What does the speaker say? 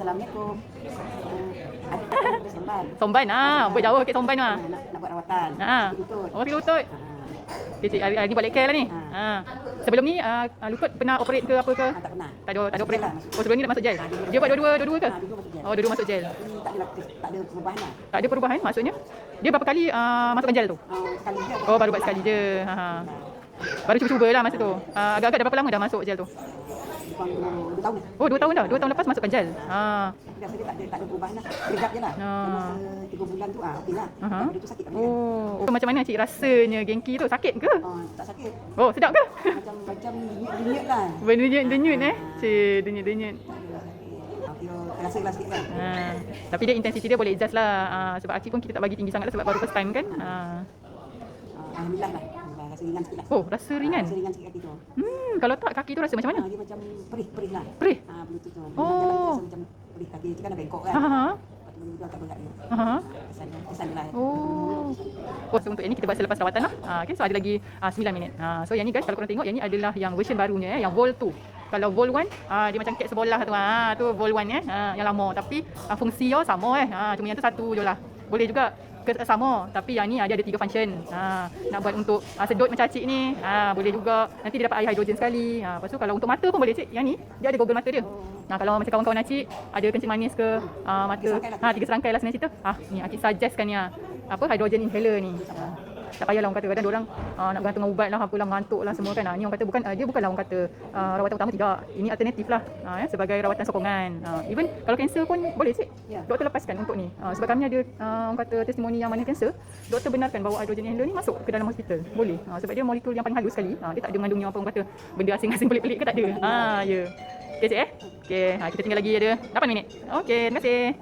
Assalamualaikum. Ada Somban. Somban buat jauh kat Somban Nak buat rawatan. Lutut. Oh, pergi lutut. Okay, cik, hari ni balik care lah ni. Sebelum ni lutut pernah operate ke apa ke? Tak pernah. Tak ada operate. Lah, Oh, sebelum ni dah masuk gel. Dia buat dua-dua ke? dua masuk gel. Oh, dua-dua masuk gel. Ini tak ada perubahan lah. Tak ada perubahan maksudnya? Dia berapa kali masukkan gel tu? Sekali je. Oh, baru buat sekali je. Baru cuba-cuba lah masa tu. Agak-agak dah berapa lama dah masuk gel tu? Kurang 2 tahun. Oh, 2 tahun dah. 2 tahun lepas masukkan gel. Biasa dia tak ada perubahan lah. Bergap je lah. Masa 3 bulan tu okey lah. Tapi tu sakit kan. Oh, macam mana cik rasanya Genki tu? Sakit ke? Tak sakit. Oh, sedap ke? Macam denyut lah. Berdenyut Cik, denyut. Rasa sikit kan. Tapi dia intensiti dia boleh adjust lah. Sebab Akif pun kita tak bagi tinggi sangat lah sebab baru first time kan. Alhamdulillah lah. Rasa ringan sikit lah. Oh, rasa ringan? Rasa ringan sikit kaki tu. Kalau tak kaki tu rasa macam mana? Dia macam perih lah. Perih? Bluetooth tu. Oh. Rasa macam perih kaki. Dia kan dah bengkok kan. Dia tak berat dia. Kesan lah. Oh, so untuk yang ni kita buat selepas rawatan lah. Okay, so ada lagi 9 minit. So yang ni guys, kalau korang tengok, yang ni adalah yang version barunya yang Volt 2. Kalau Volt 1, dia macam kek sebelah tu. Tu Volt 1 yang lama. Tapi fungsi dia sama cuma yang tu satu je lah. Boleh juga sama, tapi yang ni dia ada 3 function. Nak buat untuk sedut macam cik ni, boleh juga. Nanti dia dapat air hidrogen sekali. Lepas tu kalau untuk mata pun boleh cik. Yang ni dia ada goggle mata dia. Kalau macam kawan-kawan Acik ada kencing manis ke mata, 3 serangkai lah sebenarnya cerita. Ni Acik suggestkan ni hydrogen inhaler ni. Tak payahlah orang kata kadang orang nak bergantung dengan ubat lah, apalah, mengantuk lah semua kan. Ni orang kata dia bukanlah orang kata rawatan utama, tidak. Ini alternatif lah sebagai rawatan sokongan. Even kalau kanser pun boleh cik. Doktor lepaskan untuk ni. Sebab kami ada orang kata testimoni yang mana kanser, doktor benarkan bahawa hydrogen inhaler ni masuk ke dalam hospital. Boleh. Sebab dia molekul yang paling halus sekali. Dia tak ada mengandungnya apa orang kata benda asing-asing pelik-pelik ke, tak ada. Ya. Okey cik Okey, kita tinggal lagi ada 8 minit. Okey, terima kasih.